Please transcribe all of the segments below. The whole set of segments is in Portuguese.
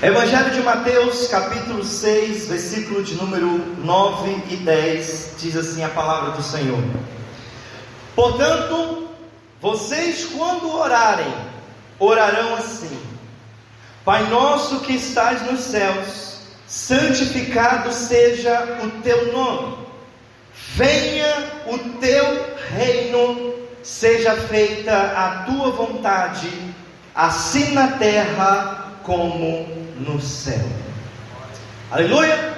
Evangelho de Mateus, capítulo 6, versículo de número 9 e 10, diz assim a palavra do Senhor: Portanto, vocês quando orarem, orarão assim: Pai nosso que estás nos céus, santificado seja o teu nome. Venha o teu reino, seja feita a tua vontade, assim na terra como no céu. Aleluia!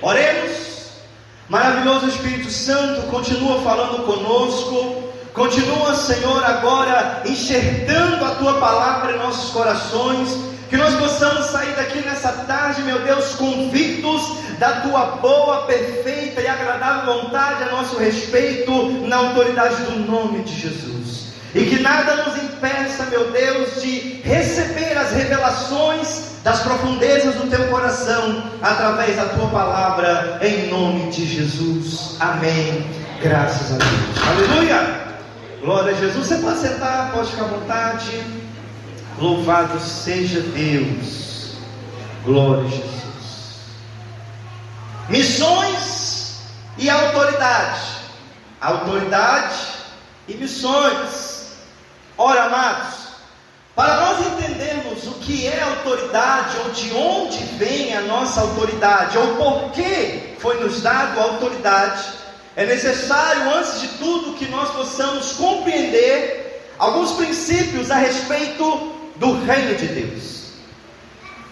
Oremos. Maravilhoso Espírito Santo, continua falando conosco. Continua, Senhor, agora enxertando a tua palavra em nossos corações. Que nós possamos sair daqui nessa tarde, meu Deus, convictos da tua boa, perfeita e agradável vontade a nosso respeito, na autoridade do nome de Jesus. E que nada nos impeça, meu Deus, de receber as revelações das profundezas do teu coração, através da tua palavra, em nome de Jesus. Amém. Graças a Deus. Aleluia. Glória a Jesus. Você pode sentar, pode ficar à vontade. Louvado seja Deus. Glória a Jesus. Missões e autoridade. Autoridade e missões. Ora, amados, para nós entendermos o que é autoridade, ou de onde vem a nossa autoridade, ou por que foi nos dado a autoridade, é necessário, antes de tudo, que nós possamos compreender alguns princípios a respeito do reino de Deus.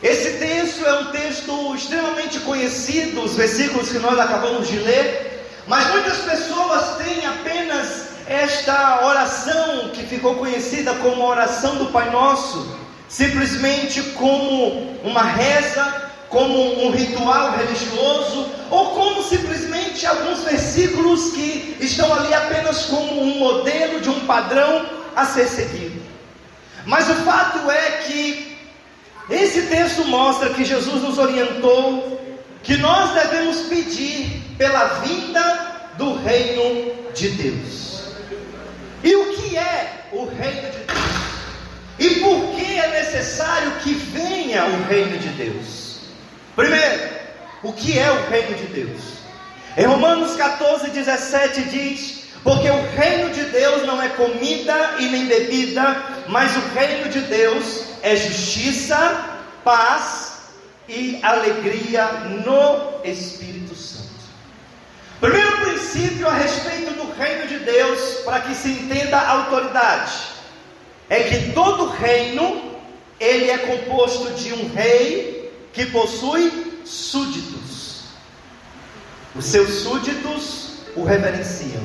Esse texto é um texto extremamente conhecido, os versículos que nós acabamos de ler, mas muitas pessoas têm apenas esta oração que ficou conhecida como a oração do Pai Nosso, simplesmente como uma reza, como um ritual religioso, ou como simplesmente alguns versículos que estão ali apenas como um modelo de um padrão a ser seguido. Mas o fato é que esse texto mostra que Jesus nos orientou que nós devemos pedir pela vinda do reino de Deus. E o que é o reino de Deus? E por que é necessário que venha o reino de Deus? Primeiro, o que é o reino de Deus? Em Romanos 14:17 diz: porque o reino de Deus não é comida e nem bebida, mas o reino de Deus é justiça, paz e alegria no Espírito Santo. Primeiro princípio a respeito do reino de Deus, para que se entenda a autoridade, é que todo reino, ele é composto de um rei que possui súditos. Os seus súditos o reverenciam.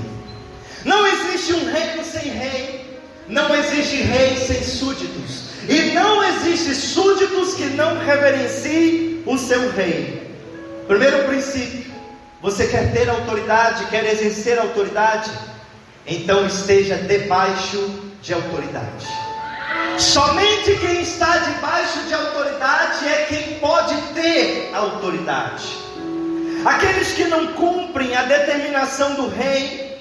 Não existe um reino sem rei, não existe rei sem súditos, e não existe súditos que não reverenciem o seu rei. Primeiro princípio: você quer ter autoridade, quer exercer autoridade? Então esteja debaixo de autoridade. Somente quem está debaixo de autoridade é quem pode ter autoridade. Aqueles que não cumprem a determinação do rei,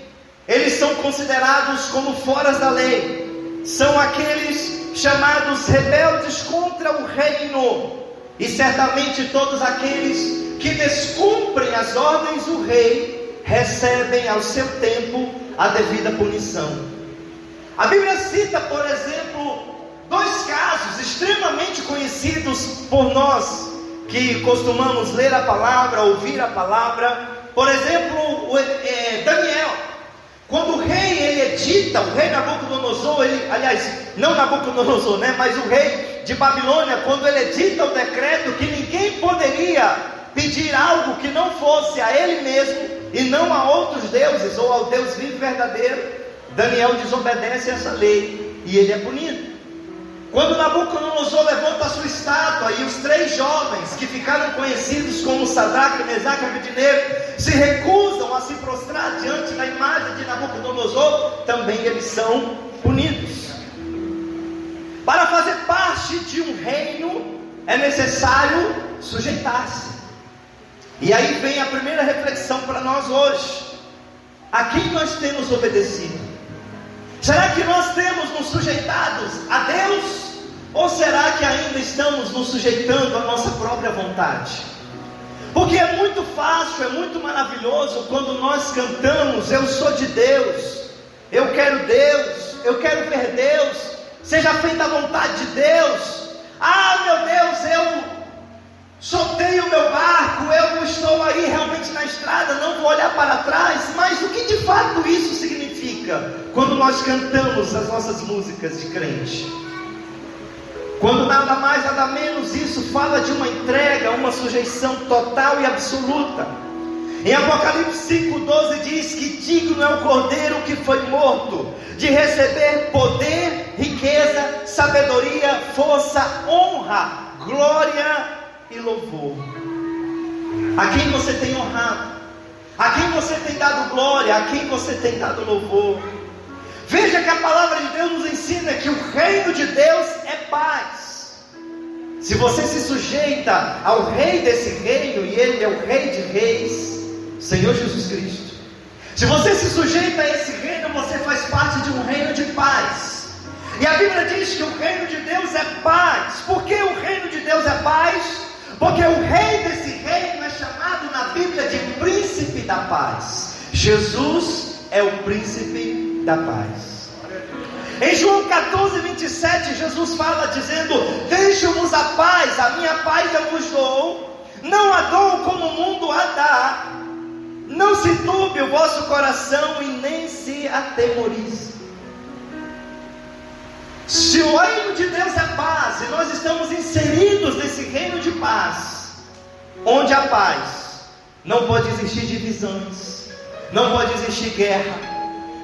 eles são considerados como foras da lei. São aqueles chamados rebeldes contra o reino. E certamente todos aqueles que descumprem as ordens do rei recebem ao seu tempo a devida punição. A Bíblia cita, por exemplo, dois casos extremamente conhecidos por nós que costumamos ler a palavra, ouvir a palavra. Por exemplo, Daniel. Quando o rei ele edita, o rei Nabucodonosor, não Nabucodonosor, mas o rei de Babilônia, quando ele edita o decreto que ninguém poderia pedir algo que não fosse a ele mesmo e não a outros deuses ou ao Deus vivo e verdadeiro, Daniel desobedece essa lei e ele é punido. Quando Nabucodonosor levanta a sua estátua e os 3 jovens que ficaram conhecidos como Sadraque, Mesaque e Abednego se recusam a se prostrar diante da imagem de Nabucodonosor, também eles são punidos. Para fazer parte de um reino é necessário sujeitar-se. E aí vem a primeira reflexão para nós hoje: a quem nós temos obedecido? Será que nós temos nos sujeitados a Deus? Ou será que ainda estamos nos sujeitando à nossa própria vontade. Porque é muito fácil, é muito maravilhoso quando nós cantamos: eu sou de Deus, eu quero Deus, eu quero ver Deus, seja feita a vontade de Deus. Ah, meu Deus, eu soltei o meu barco, eu estou aí realmente na estrada, não vou olhar para trás. Mas o que de fato isso significa quando nós cantamos as nossas músicas de crente? Quando nada mais, nada menos, isso fala de uma entrega, uma sujeição total e absoluta. Em Apocalipse 5,12 diz que digno é o cordeiro que foi morto de receber poder, riqueza, sabedoria, força, honra, glória e louvor. A quem você tem honrado? A quem você tem dado glória? A quem você tem dado louvor? Veja que a palavra de Deus nos ensina que o reino de Deus é paz. Se você se sujeita ao rei desse reino, e ele é o rei de reis, Senhor Jesus Cristo, se você se sujeita a esse reino, você faz parte de um reino de paz. E a Bíblia diz que o reino de Deus é paz. Por que o reino de Deus é paz? Porque o rei desse reino é chamado na Bíblia de príncipe da paz. Jesus é o príncipe da paz. Em João 14, 27, Jesus fala dizendo: deixo-vos a paz, a minha paz eu vos dou, não a dou como o mundo a dá. Não se turbe o vosso coração e nem se atemorize. Se o reino de Deus é paz, e nós estamos inseridos nesse reino de paz, onde a paz, não pode existir divisões, não pode existir guerra,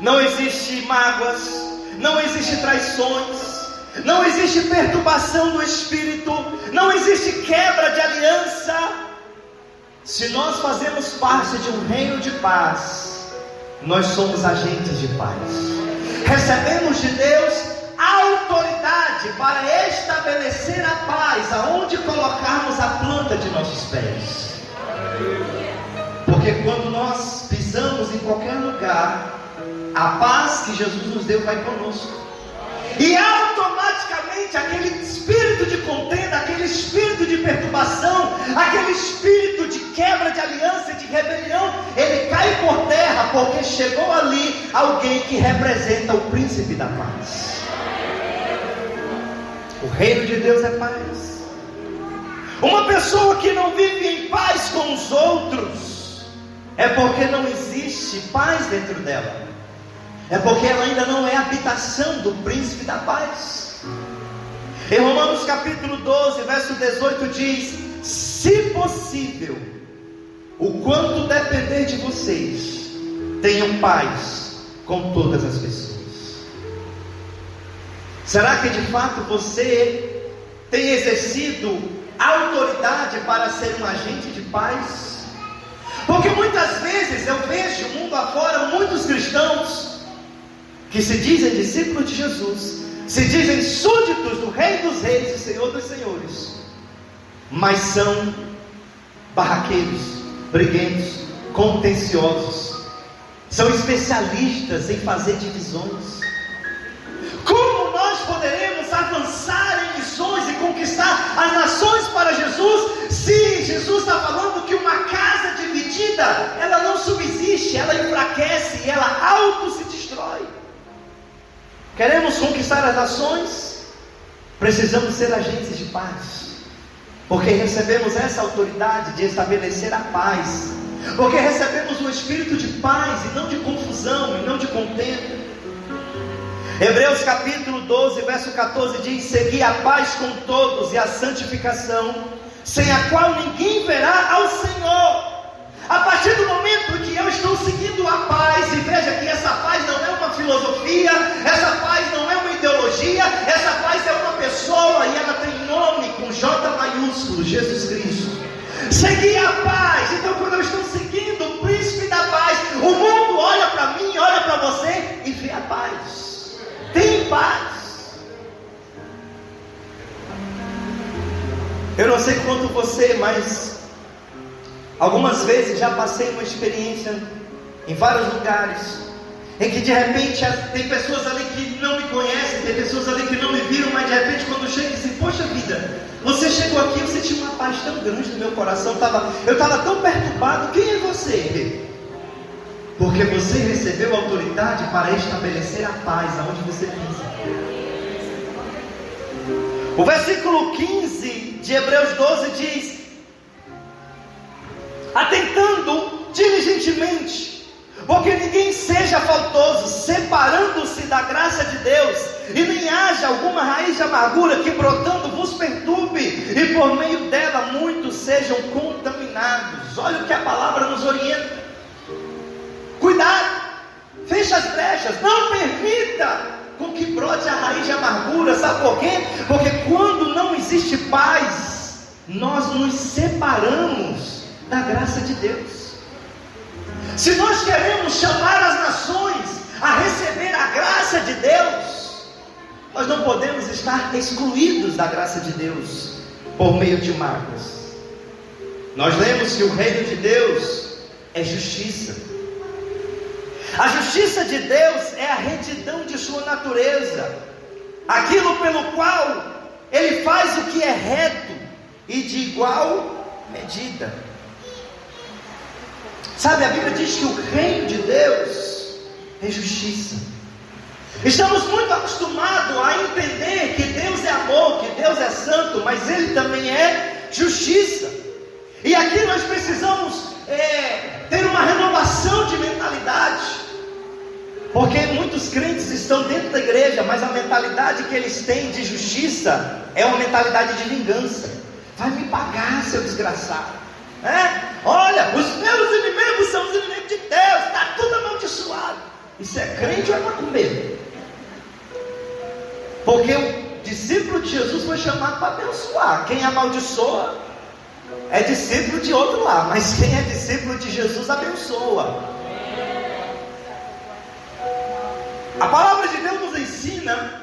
não existe mágoas, não existe traições, não existe perturbação do espírito, não existe quebra de aliança. Se nós fazemos parte de um reino de paz, nós somos agentes de paz. Recebemos de Deus autoridade para estabelecer a paz aonde colocarmos a planta de nossos pés. Porque quando nós pisamos em qualquer lugar, a paz que Jesus nos deu vai conosco. E automaticamente aquele espírito de contenda, aquele espírito de perturbação, aquele espírito de quebra de aliança, de rebelião, ele cai por terra, porque chegou ali alguém que representa o príncipe da paz. O reino de Deus é paz. Uma pessoa que não vive em paz com os outros, é porque não existe paz dentro dela. É porque ela ainda não é habitação do príncipe da paz. Em Romanos capítulo 12, verso 18 diz: se possível, o quanto depender de vocês, tenham paz com todas as pessoas. Será que de fato você tem exercido autoridade para ser um agente de paz? Porque muitas vezes eu vejo mundo afora muitos cristãos que se dizem discípulos de Jesus, se dizem súditos do Rei dos Reis e Senhor dos Senhores, mas são barraqueiros, briguentos, contenciosos, são especialistas em fazer divisões. Como nós poderemos avançar em missões e conquistar as nações para Jesus, se Jesus está falando que uma casa dividida, ela não subsiste, ela enfraquece e ela auto se destrói? Queremos conquistar as nações? Precisamos ser agentes de paz, porque recebemos essa autoridade de estabelecer a paz, porque recebemos um espírito de paz e não de confusão e não de contenda. Hebreus capítulo 12, verso 14 diz: segui a paz com todos e a santificação, sem a qual ninguém verá ao Senhor. A partir do momento que eu estou seguindo a paz, e veja que essa paz não é uma filosofia, essa paz não é uma ideologia, essa paz é uma pessoa, e ela tem nome com J maiúsculo, Jesus Cristo. Seguir a paz. Então, quando eu estou seguindo o príncipe da paz, o mundo olha para mim, olha para você e vê a paz. Tem paz. Eu não sei quanto você, mas algumas vezes já passei uma experiência em vários lugares, em que de repente tem pessoas ali que não me conhecem, tem pessoas ali que não me viram, mas de repente quando chega e dizem: poxa vida, você chega paz tão grande no meu coração, eu estava tão perturbado. Quem é você? Porque você recebeu autoridade para estabelecer a paz aonde você pensa. O versículo 15 de Hebreus 12 diz: atentando diligentemente, porque ninguém seja faltoso, separando-se da graça de Deus, e nem haja alguma raiz de amargura que brotando vos perturbe, e por meio dela muitos sejam contaminados. Olha o que a palavra nos orienta. Cuidado, feche as brechas, não permita com que brote a raiz de amargura. Sabe por quê? Porque quando não existe paz, nós nos separamos da graça de Deus. Se nós queremos chamar as nações a receber a graça de Deus, nós não podemos estar excluídos da graça de Deus por meio de mágoas. Nós lemos que o reino de Deus é justiça. A justiça de Deus é a retidão de sua natureza, aquilo pelo qual Ele faz o que é reto e de igual medida. Sabe, a Bíblia diz que o reino de Deus é justiça. Estamos muito acostumados a entender que Deus é amor, que Deus é santo, mas Ele também é justiça. E aqui nós precisamos ter uma renovação de mentalidade, porque muitos crentes estão dentro da igreja, mas a mentalidade que eles têm de justiça é uma mentalidade de vingança. Vai me pagar, seu desgraçado. Olha, os meus inimigos são os inimigos de Deus, está tudo amaldiçoado. Isso é crente ou é macumbeiro? Porque o discípulo de Jesus foi chamado para abençoar. Quem amaldiçoa é discípulo de outro lá, mas quem é discípulo de Jesus abençoa. A palavra de Deus nos ensina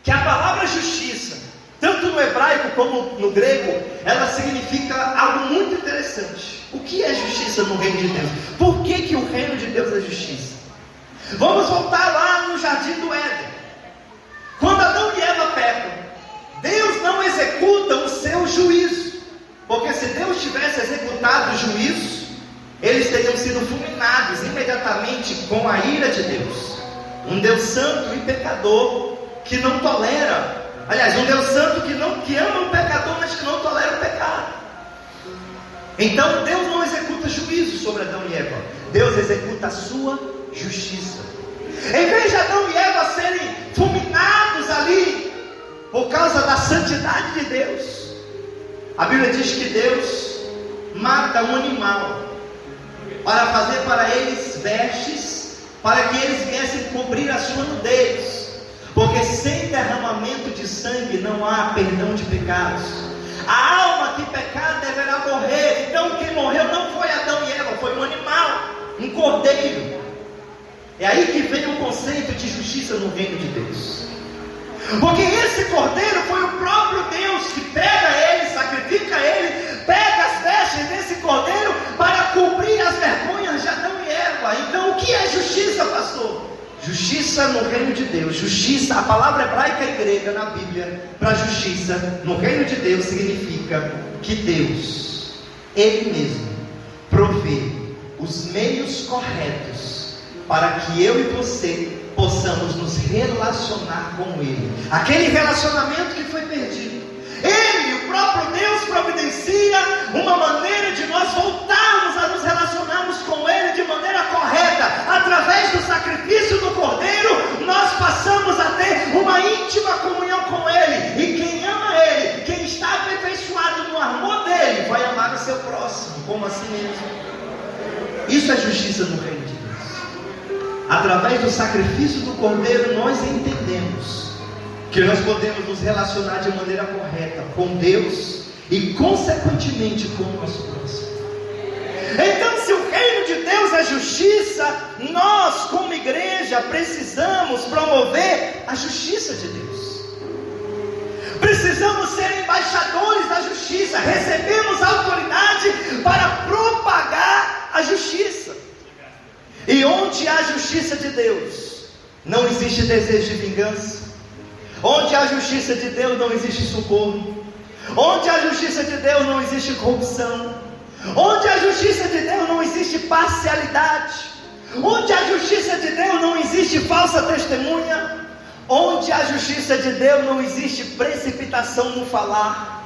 que a palavra justiça, tanto no hebraico como no grego, ela significa algo muito interessante. O que é justiça no reino de Deus? Por que o reino de Deus é justiça? Vamos voltar lá no jardim do Éden. Quando Adão e Eva pecam, Deus não executa o seu juízo, porque se Deus tivesse executado o juízo, eles teriam sido fulminados imediatamente com a ira de Deus. Um Deus santo e pecador que não tolera, aliás, um Deus santo que ama o pecador, mas que não tolera o pecado. Então Deus não executa juízo sobre Adão e Eva, Deus executa a sua justiça. Em vez de Adão e Eva serem fulminados ali por causa da santidade de Deus, a Bíblia diz que Deus mata um animal para fazer para eles vestes, para que eles viessem cobrir a sua nudez, porque sem derramamento de sangue não há perdão de pecados. A alma que pecar deverá morrer. Então quem morreu não foi Adão e Eva, foi um animal, um cordeiro. É aí que vem o conceito de justiça no reino de Deus, porque esse cordeiro foi o próprio Deus que pega ele, sacrifica ele, pega as vestes desse cordeiro para cobrir as vergonhas de Adão e Eva. Então o que é justiça, pastor? Justiça no reino de Deus. Justiça, a palavra hebraica e grega na Bíblia para justiça no reino de Deus significa que Deus, Ele mesmo, provê os meios corretos para que eu e você possamos nos relacionar com Ele. Aquele relacionamento que foi perdido, Ele, o próprio Deus, providencia uma maneira de nós voltarmos a nos relacionarmos com Ele de maneira correta. Através do sacrifício do Cordeiro, nós passamos a ter uma íntima comunhão com Ele. E quem ama Ele, quem está aperfeiçoado no amor dEle, vai amar o seu próximo como a si mesmo. Isso é justiça no reino de Deus. Através do sacrifício do Cordeiro, nós entendemos que nós podemos nos relacionar de maneira correta com Deus e consequentemente com o nosso próximo. Então, se o reino de Deus é justiça, nós como igreja precisamos promover a justiça de Deus. Precisamos ser embaixadores da justiça. Recebemos autoridade para propagar a justiça. E onde há justiça de Deus, não existe desejo de vingança. Onde há justiça de Deus, não existe socorro. Onde a justiça de Deus não existe corrupção. Onde a justiça de Deus não existe parcialidade. Onde a justiça de Deus não existe falsa testemunha. Onde a justiça de Deus não existe precipitação no falar.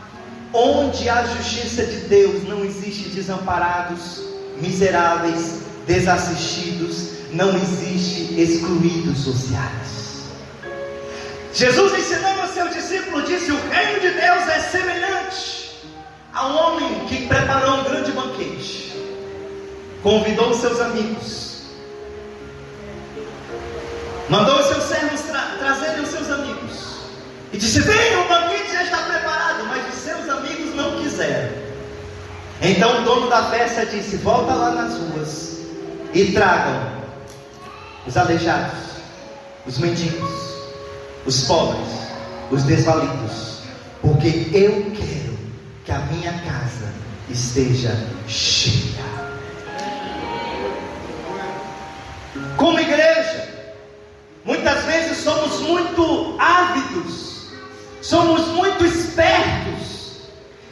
Onde a justiça de Deus não existe desamparados, miseráveis, desassistidos, não existe excluídos sociais. Jesus ensinando ao seu discípulo, disse: o reino de Deus é semelhante a um homem que preparou um grande banquete, convidou os seus amigos, mandou os seus servos trazerem os seus amigos, e disse: venham, o banquete já está preparado. Mas os seus amigos não quiseram. Então o dono da festa disse: volta lá nas ruas e tragam os aleijados, os mendigos, os pobres, os desvalidos, porque eu quero que a minha casa esteja cheia. Como igreja, muitas vezes somos muito ávidos, somos muito espertos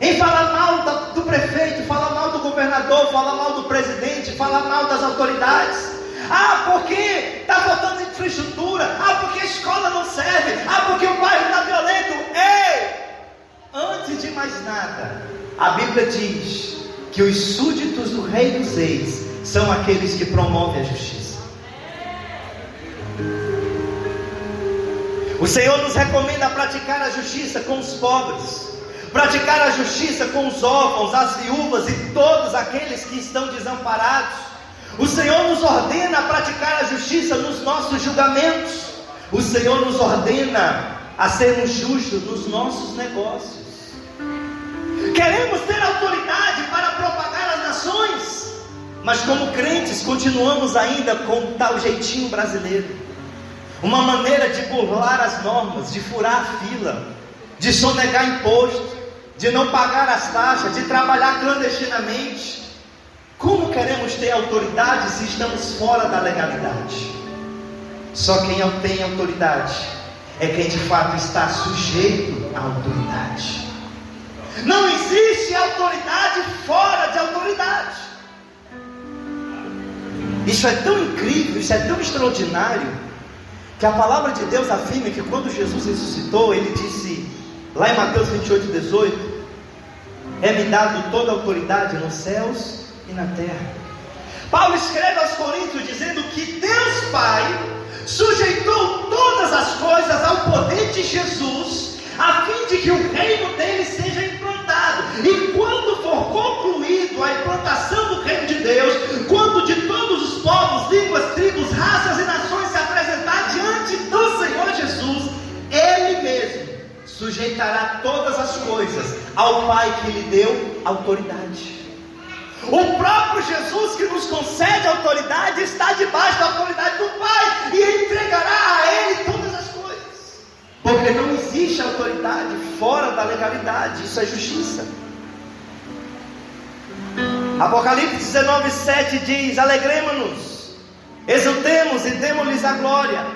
em falar mal do prefeito, falar mal do governador, falar mal do presidente, falar mal das autoridades. Porque está faltando infraestrutura. Porque a escola não serve. Porque o bairro está violento. Ei! Antes de mais nada, a Bíblia diz que os súditos do Rei dos Reis são aqueles que promovem a justiça. O Senhor nos recomenda praticar a justiça com os pobres, praticar a justiça com os órfãos, as viúvas e todos aqueles que estão desamparados. O Senhor nos ordena a praticar a justiça nos nossos julgamentos. O Senhor nos ordena a sermos justos nos nossos negócios. Queremos ter autoridade para propagar as nações, mas como crentes continuamos ainda com um tal jeitinho brasileiro, uma maneira de burlar as normas, de furar a fila, de sonegar imposto, de não pagar as taxas, de trabalhar clandestinamente. Como queremos ter autoridade se estamos fora da legalidade? Só quem tem autoridade é quem de fato está sujeito à autoridade. Não existe autoridade fora de autoridade. Isso é tão incrível, isso é tão extraordinário, que a palavra de Deus afirma que quando Jesus ressuscitou, ele disse, lá em Mateus 28:18, é-me dado toda a autoridade nos céus e na terra. Paulo escreve aos Coríntios dizendo que Deus Pai sujeitou todas as coisas ao poder de Jesus, a fim de que o reino dele seja implantado. E quando for concluído a implantação do reino de Deus, quando de todos os povos, línguas, tribos, raças e nações se apresentar diante do Senhor Jesus, ele mesmo sujeitará todas as coisas ao Pai que lhe deu autoridade. O próprio Jesus que nos concede autoridade está debaixo da autoridade do Pai, e entregará a ele todas as coisas, porque não existe autoridade fora da legalidade. Isso é justiça. Apocalipse 19:7 diz: alegremos-nos, exultemos e demos-lhes a glória,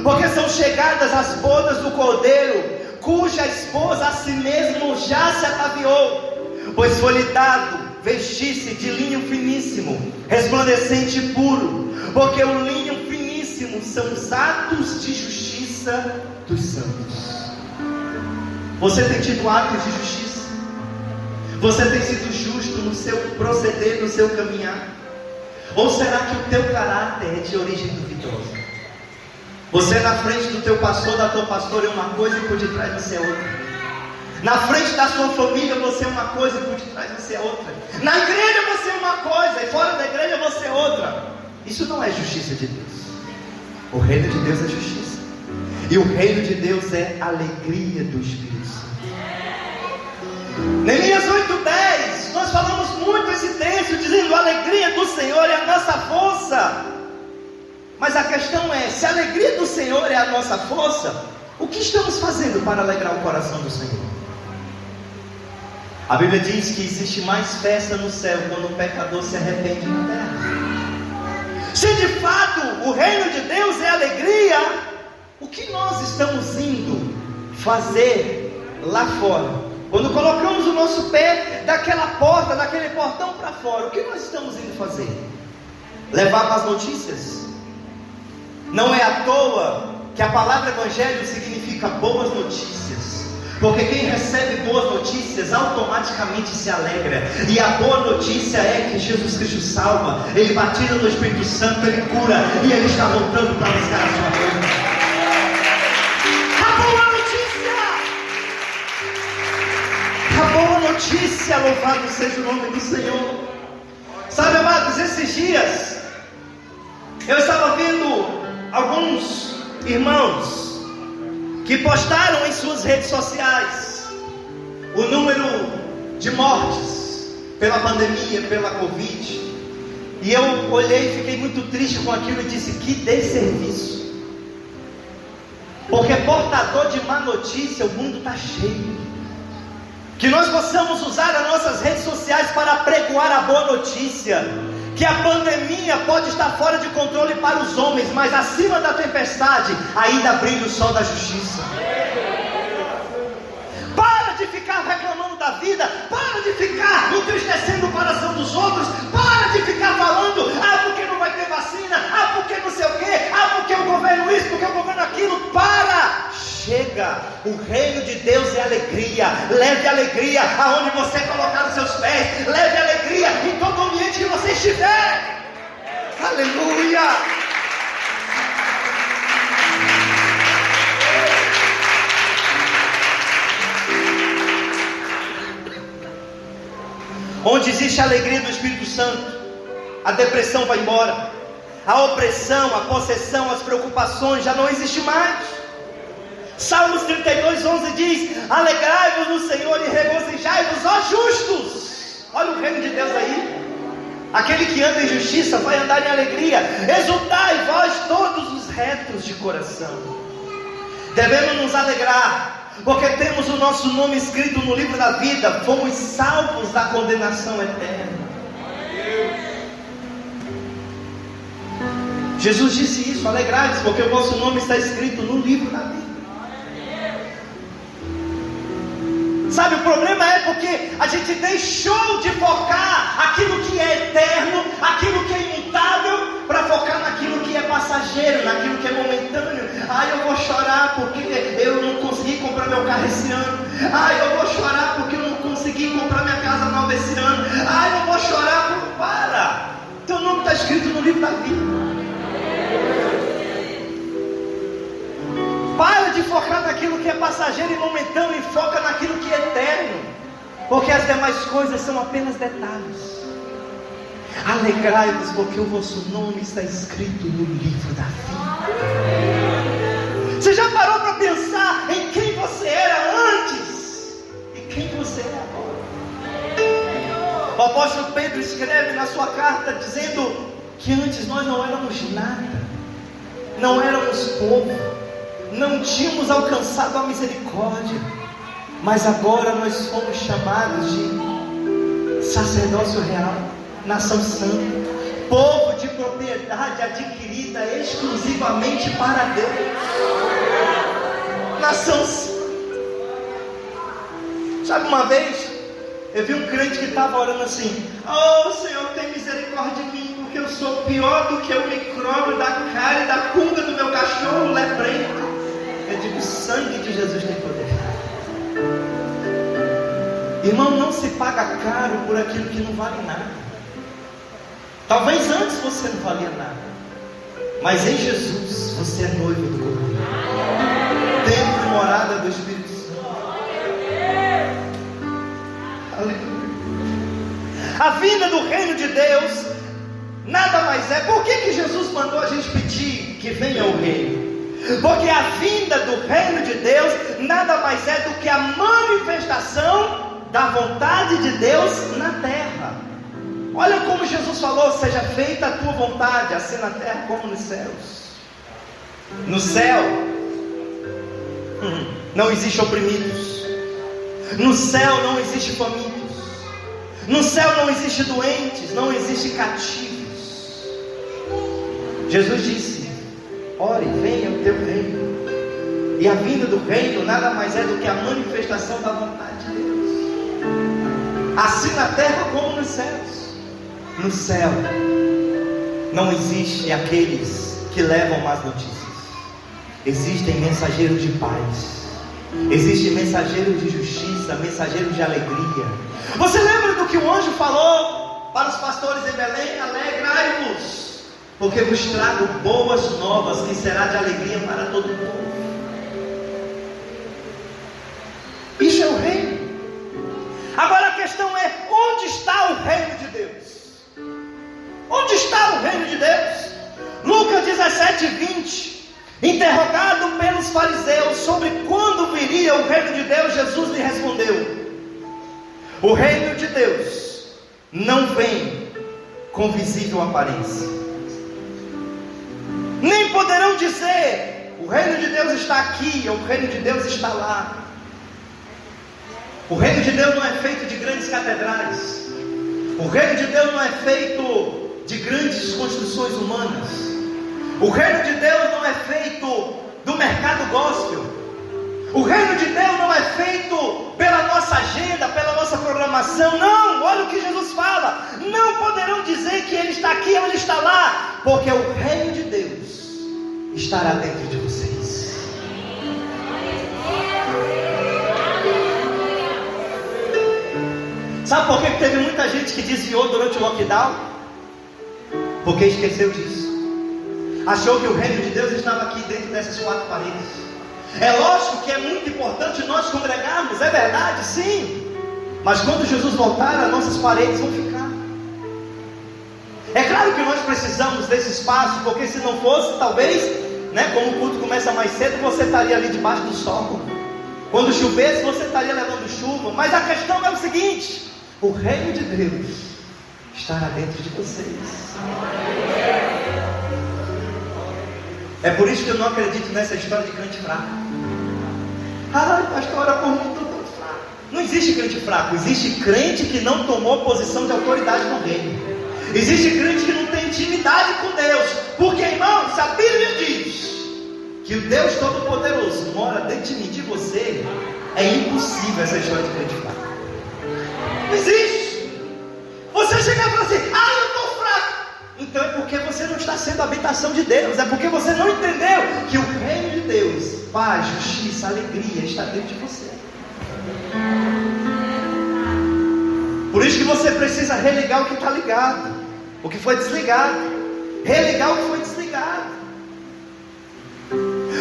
porque são chegadas as bodas do Cordeiro, cuja esposa a si mesmo já se ataviou, pois foi-lhe dado vestir-se de linho finíssimo, resplandecente e puro, porque o linho finíssimo são os atos de justiça dos santos. Você tem tido atos de justiça? Você tem sido justo no seu proceder, no seu caminhar? Ou será que o teu caráter é de origem duvidosa? Você na frente do teu pastor, da tua pastora é uma coisa e por detrás você é outra. Na frente da sua família você é uma coisa e por detrás você é outra. Na igreja você é uma coisa e fora da igreja você é outra. Isso não é justiça de Deus. O reino de Deus é justiça, e o reino de Deus é alegria do Espírito Santo. Neemias 8:10, nós falamos muito esse texto, dizendo: a alegria do Senhor é a nossa força. Mas a questão é, se a alegria do Senhor é a nossa força, o que estamos fazendo para alegrar o coração do Senhor? A Bíblia diz que existe mais festa no céu quando o pecador se arrepende na terra. Se de fato o reino de Deus é alegria, o que nós estamos indo fazer lá fora quando colocamos o nosso pé daquela porta, daquele portão para fora, o que nós estamos indo fazer? Levar más notícias? Não é à toa que a palavra evangelho significa boas notícias, porque quem recebe boas notícias automaticamente se alegra. E a boa notícia é que Jesus Cristo salva, Ele batiza no Espírito Santo, Ele cura, e Ele está voltando para buscar a sua vida. Notícia, louvado seja o nome do Senhor. Sabe, amados, esses dias eu estava vendo alguns irmãos que postaram em suas redes sociais o número de mortes pela pandemia, pela Covid, e eu olhei e fiquei muito triste com aquilo e disse: que desserviço, porque portador de má notícia o mundo está cheio. Que nós possamos usar as nossas redes sociais para apregoar a boa notícia, que a pandemia pode estar fora de controle para os homens, mas acima da tempestade ainda brilha o sol da justiça. Para de ficar reclamando da vida, para de ficar entristecendo o coração dos outros, para de ficar falando: porque não vai ter vacina, porque não sei o quê, porque o governo isso, porque o governo aquilo. Para! Chega, o reino de Deus é alegria. Leve alegria aonde você colocar os seus pés, leve alegria em todo ambiente que você estiver. Aleluia! Onde existe a alegria do Espírito Santo, a depressão vai embora, a opressão, a possessão, as preocupações já não existem mais. Salmos 32:11 diz: alegrai-vos no Senhor e regozijai-vos, ó justos. Olha o reino de Deus aí. Aquele que anda em justiça vai andar em alegria. Exultai vós todos os retos de coração. Devemos nos alegrar, porque temos o nosso nome escrito no livro da vida. Fomos salvos da condenação eterna. Jesus disse isso: alegrai-vos, porque o vosso nome está escrito no livro da vida. Sabe, o problema é porque a gente deixou de focar aquilo que é eterno, aquilo que é imutável, para focar naquilo que é passageiro, naquilo que é momentâneo. Eu vou chorar porque eu não consegui comprar meu carro esse ano. Eu vou chorar porque eu não consegui comprar minha casa nova esse ano. Eu vou chorar por... Para! Teu nome está escrito no livro da vida. Para de focar naquilo que é passageiro e momentâneo e foca naquilo que é eterno, porque as demais coisas são apenas detalhes. Alegrai-vos, porque o vosso nome está escrito no livro da vida. Você já parou para pensar em quem você era antes e quem você é agora? O apóstolo Pedro escreve na sua carta dizendo que antes nós não éramos nada, não éramos povo, não tínhamos alcançado a misericórdia, mas agora nós fomos chamados de sacerdócio real, nação santa, povo de propriedade adquirida exclusivamente para Deus, nação santa. Sabe, uma vez eu vi um crente que estava orando assim: Senhor, tem misericórdia de mim, porque eu sou pior do que o micróbio da cara e da pulga do meu cachorro lebrento. Eu digo: o sangue de Jesus tem poder. Irmão, não se paga caro por aquilo que não vale nada. Talvez antes você não valia nada, mas em Jesus você é noivo do Cordeiro, templo e morada do Espírito Santo. Aleluia. A vinda do reino de Deus nada mais é. Por que Jesus mandou a gente pedir que venha o reino? Porque a vinda do reino de Deus nada mais é do que a manifestação da vontade de Deus na terra. Olha como Jesus falou: seja feita a tua vontade, assim na terra como nos céus. No céu não existe oprimidos, no céu não existe famintos, no céu não existe doentes, não existe cativos. Jesus disse: ore, venha o teu reino. E a vinda do reino nada mais é do que a manifestação da vontade de Deus. assim na terra como nos céus. No céu não existe aqueles que levam más notícias. Existem mensageiros de paz, existem mensageiros de justiça, mensageiros de alegria. Você lembra do que o anjo falou para os pastores em Belém? Alegrai-vos, porque vos trago boas novas, que será de alegria para todo o povo. Isso é o reino. Agora a questão é: onde está o reino de Deus? Onde está o reino de Deus? Lucas 17:20. Interrogado pelos fariseus sobre quando viria o reino de Deus, Jesus lhe respondeu: o reino de Deus não vem com visível aparência, nem poderão dizer o reino de Deus está aqui ou o reino de Deus está lá. O reino de Deus não é feito de grandes catedrais. O reino de Deus não é feito de grandes construções humanas. O reino de Deus não é feito do mercado gospel. O reino de Deus não é feito pela nossa agenda, pela nossa programação. Não, olha o que Jesus fala: não poderão dizer que Ele está aqui ou Ele está lá, porque o reino de Deus estará dentro de vocês. Sabe por que teve muita gente que desviou durante o lockdown? Porque esqueceu disso. Achou que o reino de Deus estava aqui dentro dessas quatro paredes. É lógico que é muito importante nós congregarmos, é verdade, sim. Mas quando Jesus voltar, as nossas paredes vão ficar. É claro que nós precisamos desse espaço, porque se não fosse, talvez, como o culto começa mais cedo, você estaria ali debaixo do sol. Quando chovesse, você estaria levando chuva. Mas a questão é o seguinte: o reino de Deus estará dentro de vocês. É por isso que eu não acredito nessa história de crente fraco. Ai, pastor, ora por mim, estou tão fraco. Não existe crente fraco. Existe crente que não tomou posição de autoridade no reino. Existe crente que não tem intimidade com Deus. Porque, irmãos, a Bíblia diz que o Deus Todo-Poderoso mora dentro de mim, de você. É impossível essa história de crente fraco. Não existe. Você chegar e falar assim: eu estou fraco. Então é porque você não está sendo a habitação de Deus. É porque você não entendeu que o reino de Deus, paz, justiça, alegria, está dentro de você. Por isso que você precisa religar o que está ligado, o que foi desligado. Religar o que foi desligado.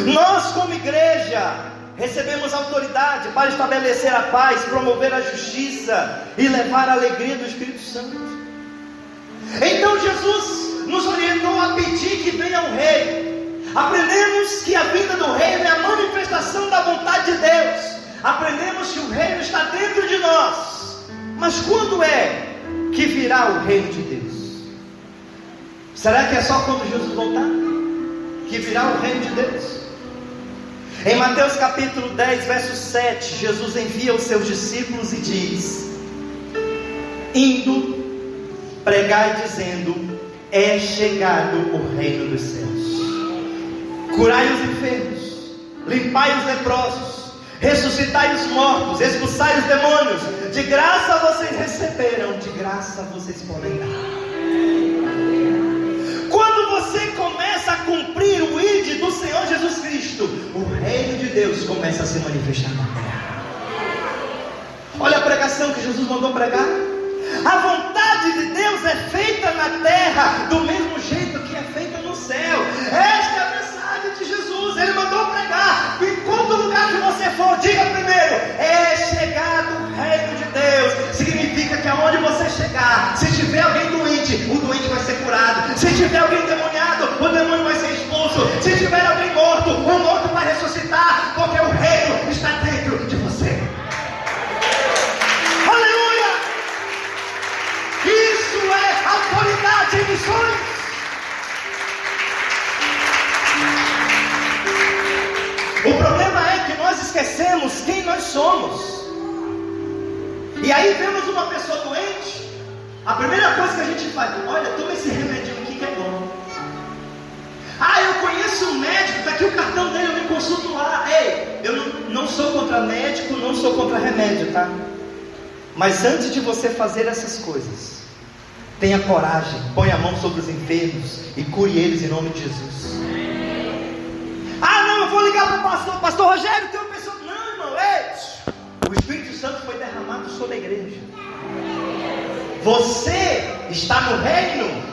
Nós, como igreja, recebemos autoridade para estabelecer a paz, promover a justiça e levar a alegria do Espírito Santo. Então Jesus nos orientou a pedir que venha o Rei. Aprendemos que a vinda do Reino é a manifestação da vontade de Deus. Aprendemos que o Reino está dentro de nós. Mas quando é que virá o Reino de Deus? Será que é só quando Jesus voltar que virá o Reino de Deus? Em Mateus capítulo 10, verso 7, Jesus envia os seus discípulos e diz: indo, pregai dizendo: é chegado o reino dos céus. Curai os enfermos, limpai os leprosos, ressuscitai os mortos, expulsai os demônios. De graça vocês receberam, de graça vocês podem dar. Quando você começa a cumprir o ID do Senhor Jesus Cristo, o reino de Deus começa a se manifestar na terra. Olha a pregação que Jesus mandou pregar. A vontade de Deus é feita na terra do mesmo jeito que é feita no céu. Esta é a mensagem de Jesus. Ele mandou pregar. Em qualquer lugar que você for, diga primeiro: é chegado o reino de Deus. Significa que aonde você chegar, se tiver alguém doente, o doente vai ser curado. Se tiver alguém demoniado, o demônio vai ser expulso. Se tiver alguém morto, o morto vai ressuscitar. Porque o reino está dentro de você. Aleluia! Isso é autoridade em missões. O problema é que nós esquecemos quem nós somos. E aí vemos uma pessoa doente, a primeira coisa que a gente faz: olha, toma esse remedinho aqui que é bom. Eu conheço um médico, está aqui o cartão dele, eu me consulto lá. Ei, eu não sou contra médico, não sou contra remédio, tá? Mas antes de você fazer essas coisas, tenha coragem, põe a mão sobre os enfermos e cure eles em nome de Jesus. Ah, não, eu vou ligar para o pastor Rogério, tem uma pessoa. Não, irmão, o Espírito Santo foi derramado sobre a igreja. Você está no reino.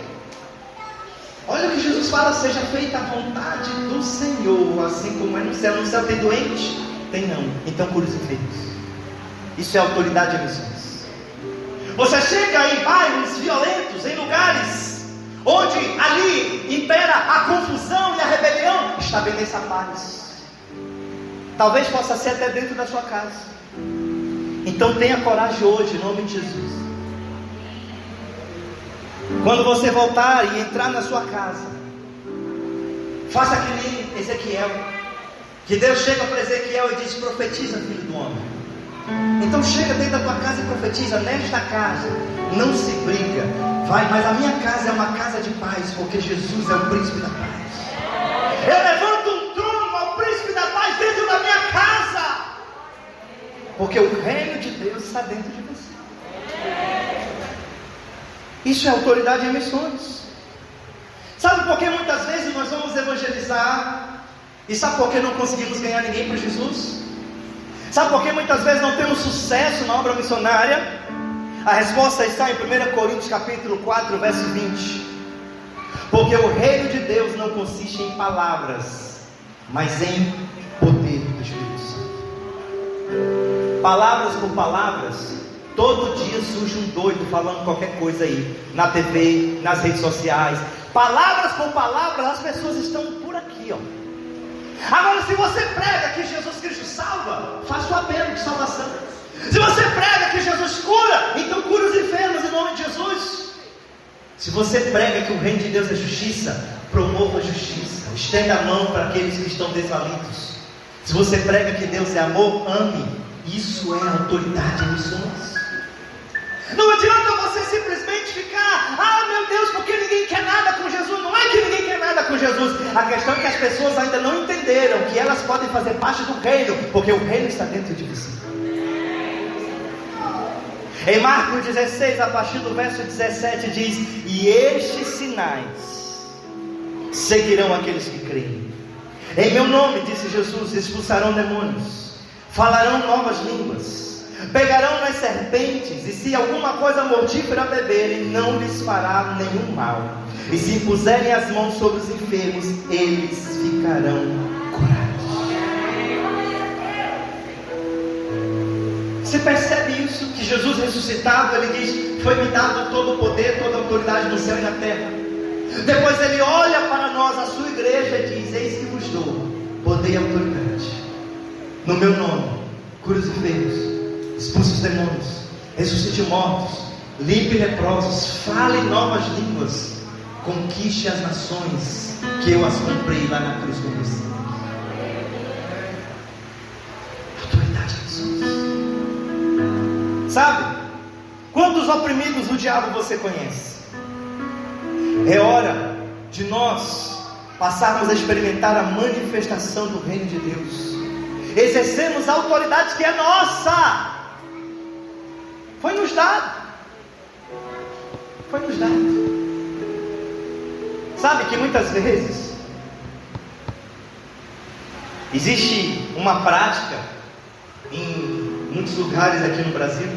Olha o que Jesus fala: seja feita a vontade do Senhor, assim como é no céu. No céu tem doente? Tem não. Então cura os enfermos. Isso é autoridade e missões. Você chega em bairros violentos, em lugares onde ali impera a confusão e a rebelião, estabeleça a paz. Talvez possa ser até dentro da sua casa. Então tenha coragem hoje, em nome de Jesus. Quando você voltar e entrar na sua casa, faça que nem Ezequiel, que Deus chega para Ezequiel e diz: profetiza, filho do homem. Então chega dentro da tua casa e profetiza: nesta casa não se briga, mas a minha casa é uma casa de paz, porque Jesus é o príncipe da paz. Eu levanto um trono ao príncipe da paz dentro da minha casa, porque o reino de Deus está dentro de você. Isso é autoridade em missões. Sabe por que muitas vezes nós vamos evangelizar e sabe por que não conseguimos ganhar ninguém para Jesus? Sabe por que muitas vezes não temos sucesso na obra missionária? A resposta está em 1 Coríntios capítulo 4, verso 20. Porque o reino de Deus não consiste em palavras, mas em poder do Espírito Santo. Palavras por palavras, todo dia surge um doido falando qualquer coisa aí, na TV, nas redes sociais. Palavras por palavras, as pessoas estão por aqui, ó. Agora, se você prega que Jesus Cristo salva, faça o apelo de salvação. Se você prega que Jesus cura, então cura os enfermos em nome de Jesus. Se você prega que o reino de Deus é justiça, promova a justiça. Estenda a mão para aqueles que estão desvalidos. Se você prega que Deus é amor, ame. Isso é autoridade em missões. Não adianta você simplesmente ficar: ah, meu Deus, porque ninguém quer nada com Jesus. Não é que ninguém quer nada com Jesus. A questão é que as pessoas ainda não entenderam que elas podem fazer parte do reino, porque o reino está dentro de você. Em Marcos 16, a partir do verso 17 diz: e estes sinais seguirão aqueles que creem. Em meu nome, disse Jesus, expulsarão demônios, falarão novas línguas, pegarão nas serpentes, e se alguma coisa mortífera beberem, não lhes fará nenhum mal, e se impuserem as mãos sobre os enfermos, eles ficarão curados. Você percebe isso? Que Jesus ressuscitado, ele diz: foi-me dado todo o poder, toda a autoridade no céu e na terra. Depois ele olha para nós, a sua igreja, e diz: eis que vos dou poder e autoridade no meu nome, cura os enfermos, expulse os demônios, ressuscite mortos, limpe leprosos, fale novas línguas, conquiste as nações, que eu as comprei lá na cruz com você. Autoridade de Jesus. Sabe, quantos oprimidos do diabo você conhece? É hora de nós passarmos a experimentar a manifestação do reino de Deus. Exercemos a autoridade que é nossa. Foi nos dado. Foi nos dado. Sabe que muitas vezes existe uma prática em muitos lugares aqui no Brasil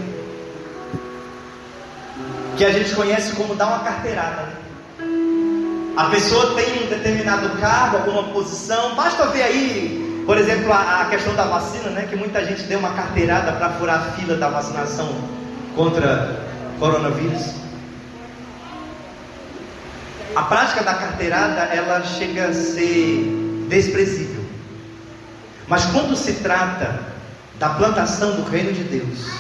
que a gente conhece como dar uma carteirada, né? A pessoa tem um determinado cargo, alguma posição. Basta ver aí, por exemplo, a questão da vacina, né? Que muita gente deu uma carteirada para furar a fila da vacinação contra coronavírus. A prática da carteirada, ela chega a ser desprezível. Mas quando se trata da plantação do reino de Deus,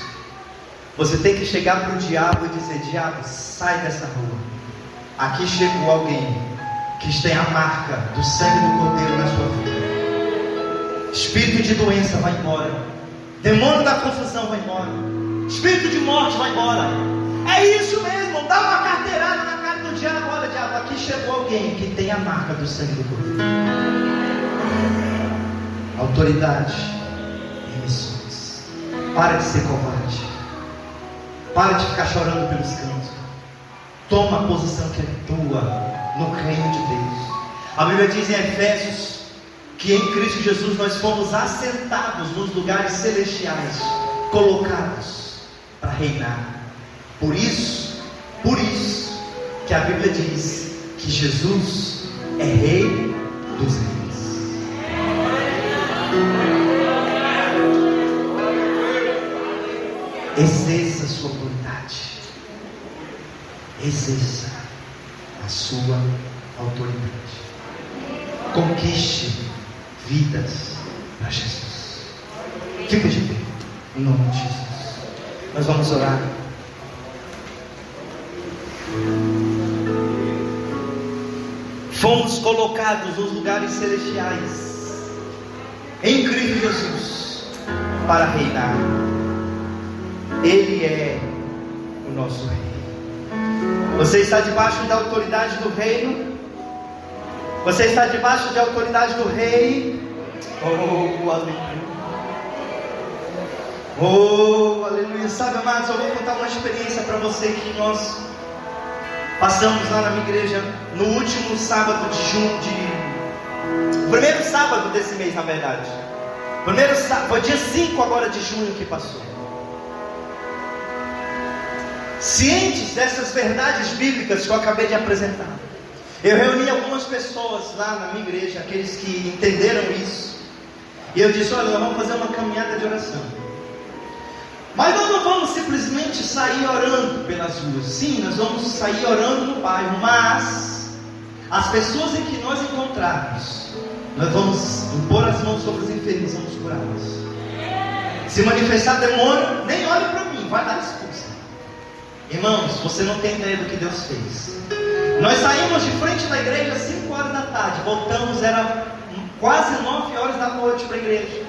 você tem que chegar para o diabo e dizer: diabo, sai dessa rua. Aqui chegou alguém que tem a marca do sangue do Cordeiro na sua vida. Espírito de doença vai embora. Demônio da confusão vai embora. Espírito de morte vai embora. É isso mesmo. Dá uma carteirada na cara do diabo. Olha, diabo, aqui chegou alguém que tem a marca do sangue do Cordeiro. Autoridade em missões. Para de ser covarde. Para de ficar chorando pelos cantos. Toma a posição que é tua no reino de Deus. A Bíblia diz em Efésios que em Cristo Jesus nós fomos assentados nos lugares celestiais, colocados para reinar. Por isso que a Bíblia diz que Jesus é Rei dos Reis. Exerça a sua autoridade. Exerça a sua autoridade. Conquiste vidas para Jesus. Fica de pé, em nome de Jesus. Nós vamos orar. Fomos colocados nos lugares celestiais em Cristo Jesus para reinar. Ele é o nosso Rei. Você está debaixo da autoridade do reino? Você está debaixo da autoridade do Rei? Oh, aleluia! Oh, aleluia! Sabe, amados, eu vou contar uma experiência para você que nós passamos lá na minha igreja no último sábado de junho, primeiro sábado desse mês, na verdade. Foi dia 5 agora de junho que passou. Cientes dessas verdades bíblicas que eu acabei de apresentar, eu reuni algumas pessoas lá na minha igreja, aqueles que entenderam isso, e eu disse: olha, nós vamos fazer uma caminhada de oração, mas nós não vamos simplesmente sair orando pelas ruas. Sim, nós vamos sair orando no bairro, mas as pessoas em que nós encontrarmos, nós vamos impor as mãos sobre os enfermos, vamos curá-los. Se manifestar demônio, nem olhe para mim, vai dar expulsa. Irmãos, você não tem ideia do que Deus fez. Nós saímos de frente da igreja às 5 horas da tarde, voltamos, era quase 9 horas da noite para a igreja.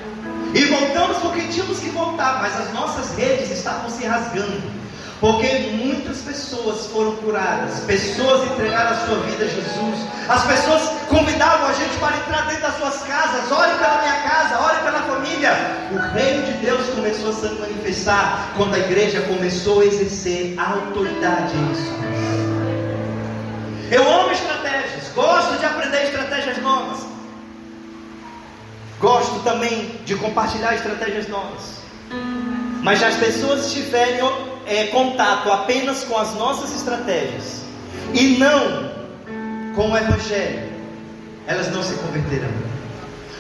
E voltamos porque tínhamos que voltar, mas as nossas redes estavam se rasgando, porque muitas pessoas foram curadas, pessoas entregaram a sua vida a Jesus. As pessoas convidavam a gente para entrar dentro das suas casas. Ore pela minha casa, ore pela família. O reino de Deus começou a se manifestar quando a igreja começou a exercer a autoridade em missões. Eu amo estratégias, gosto de aprender estratégias novas, gosto também de compartilhar estratégias novas. Mas se as pessoas tiverem contato apenas com as nossas estratégias e não com o Evangelho, elas não se converterão.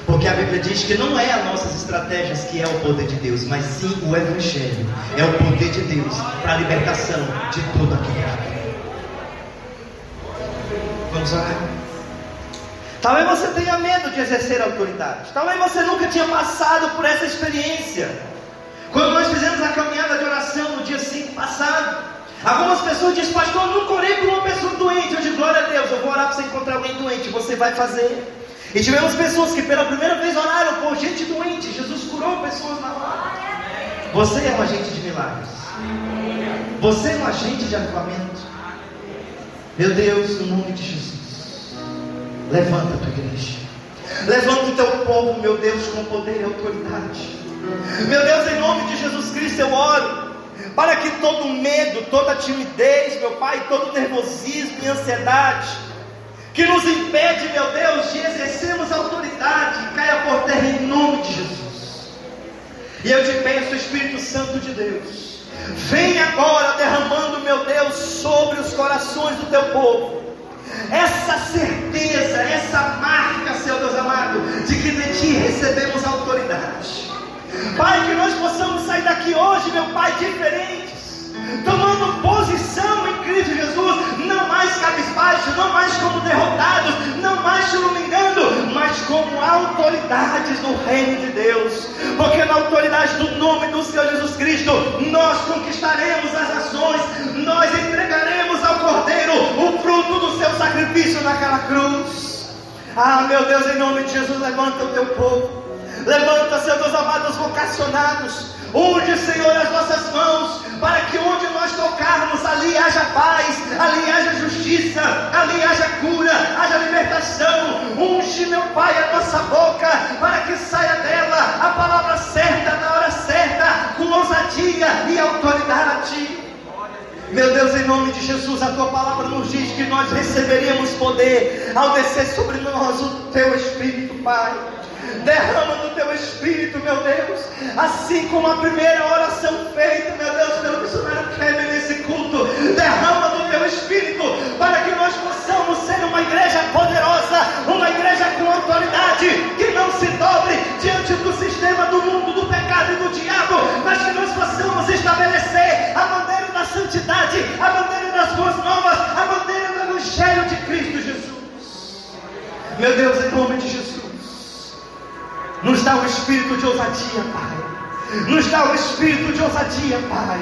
Porque a Bíblia diz que não é as nossas estratégias que é o poder de Deus, mas sim o Evangelho. É o poder de Deus para a libertação de todo aquele. Vamos orar. Talvez você tenha medo de exercer a autoridade. Talvez você nunca tinha passado por essa experiência. Quando nós fizemos a caminhada de oração no dia 5 passado, algumas pessoas dizem: pastor, eu nunca orei por uma pessoa doente. Eu digo: glória a Deus, eu vou orar para você encontrar alguém doente. Você vai fazer. E tivemos pessoas que pela primeira vez oraram por gente doente. Jesus curou pessoas na hora. Você é um agente de milagres. Você é um agente de avivamento. Meu Deus, no nome de Jesus, levanta a tua igreja, levanta o teu povo, meu Deus, com poder e autoridade. Meu Deus, em nome de Jesus Cristo eu oro para que todo medo, toda timidez, meu Pai, todo nervosismo e ansiedade que nos impede, meu Deus, de exercermos a autoridade, caia por terra em nome de Jesus. E eu te peço, Espírito Santo de Deus, vem agora derramando, meu Deus, sobre os corações do teu povo essa certeza, essa marca, Senhor Deus amado, de que de ti recebemos autoridade. Pai, que nós possamos sair daqui hoje, meu Pai, diferentes, tomando posição em Cristo Jesus, não mais cabisbaixo, não mais como derrotados, não mais churumingando, mas como autoridades no reino de Deus, porque na autoridade do nome do Senhor Jesus Cristo, nós conquistaremos as nações, nós entregaremos ao Cordeiro o fruto do seu sacrifício naquela cruz. Ah, meu Deus, em nome de Jesus, levanta o teu povo. Levanta, Senhor Deus amado, os vocacionados. Unge, Senhor, as nossas mãos, para que onde nós tocarmos, ali haja paz, ali haja justiça, ali haja cura, haja libertação. Unge, meu Pai, a nossa boca, para que saia dela a palavra certa, na hora certa, com ousadia e autoridade. Meu Deus, em nome de Jesus, a tua palavra nos diz que nós receberíamos poder ao descer sobre nós o teu Espírito, Pai. Derrama do teu Espírito, meu Deus, assim como a primeira oração feita, meu Deus, pelo missionário Kevin nesse culto. Derrama do teu Espírito, para que nós possamos ser uma igreja poderosa, uma igreja com autoridade, que não se dobre diante do sistema do mundo, do pecado e do diabo, mas que nós possamos estabelecer a bandeira da santidade, a bandeira das boas novas, a bandeira do Evangelho de Cristo Jesus. Meu Deus, em nome de Jesus, nos dá o espírito de ousadia, Pai. Nos dá o espírito de ousadia, Pai.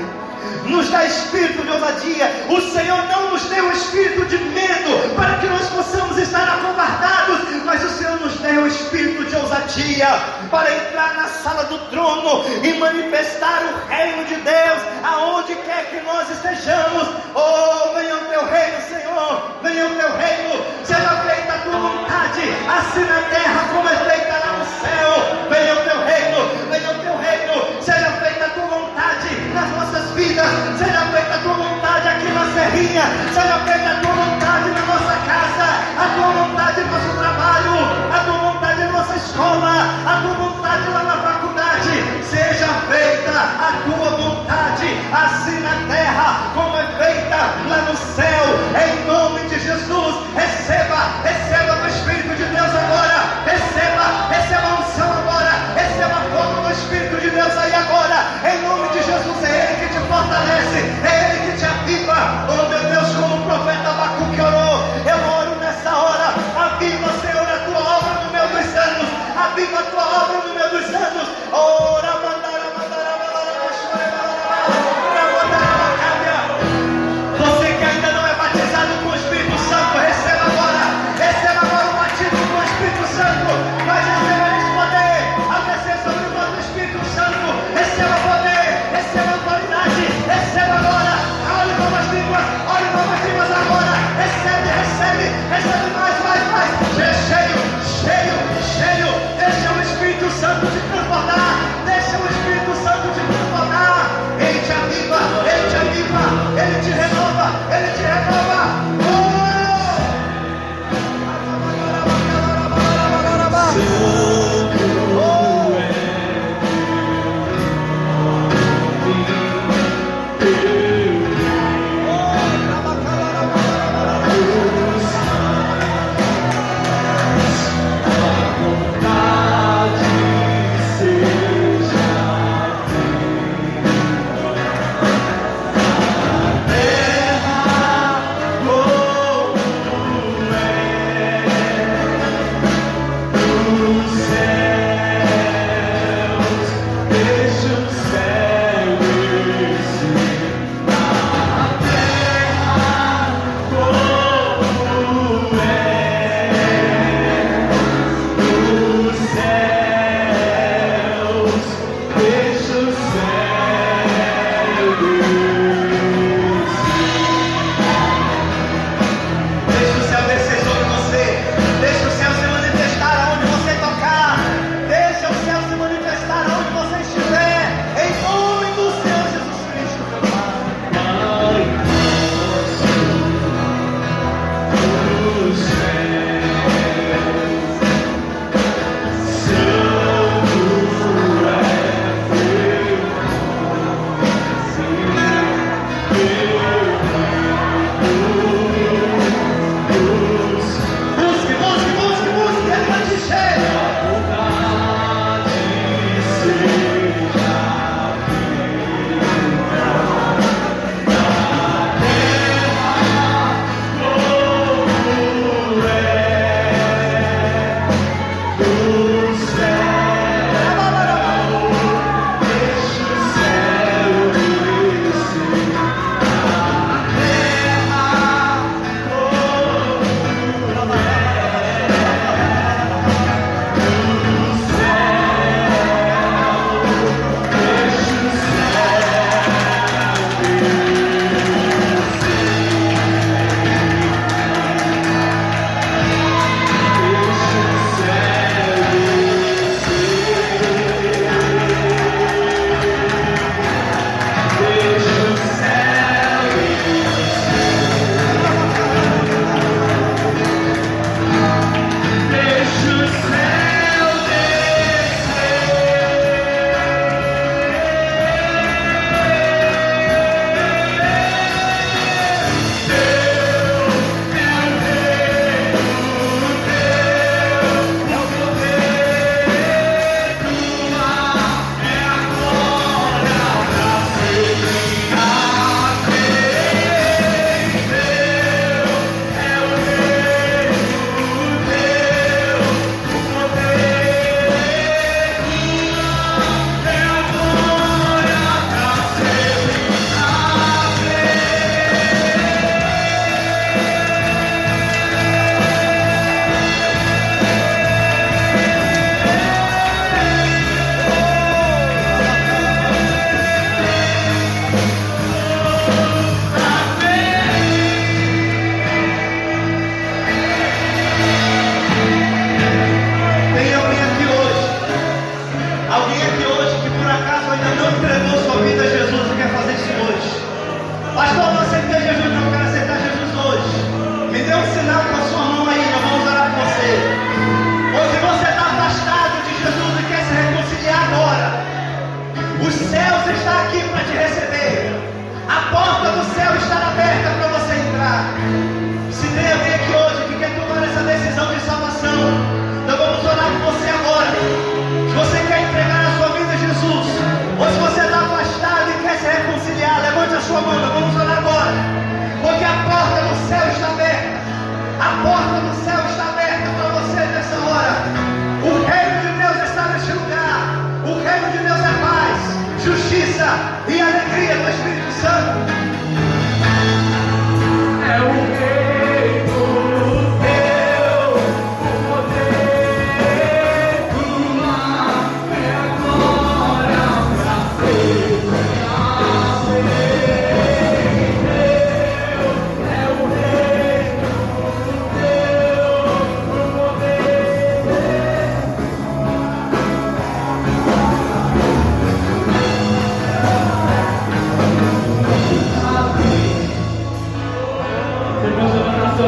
Nos dá espírito de ousadia. O Senhor não nos deu o espírito de medo para que nós possamos estar acovardados, mas o Senhor nos deu o espírito de ousadia para entrar na sala do trono e manifestar o reino de Deus aonde quer que nós estejamos. Oh, venha o teu reino, Senhor, venha o teu reino, seja feita a tua vontade, assim na terra como é feita lá no céu. Venha o teu reino, venha o teu reino, seja feita a tua vontade nas nossas vidas, seja feita a tua vontade aqui na Serrinha, seja feita a tua vontade na nossa casa, a tua vontade no nosso trabalho, a tua vontade na nossa escola, a tua vontade lá na faculdade. Seja feita a tua vontade, assim na terra como é feita lá no céu, em nome de Jesus. Receba o Espírito de Deus agora, receba a unção agora, receba a força do Espírito de Deus aí agora, em nome de Jesus. É Ele que te fortalece, é Ele que te aviva. Oh meu Deus, como o profeta Abacuque orou, eu oro nessa hora. Aviva, Senhor, a tua obra no meio dos anos, aviva a tua obra no meio dos anos. Ora, mandara, mandara, mandara,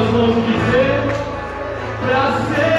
nós vamos dizer para ser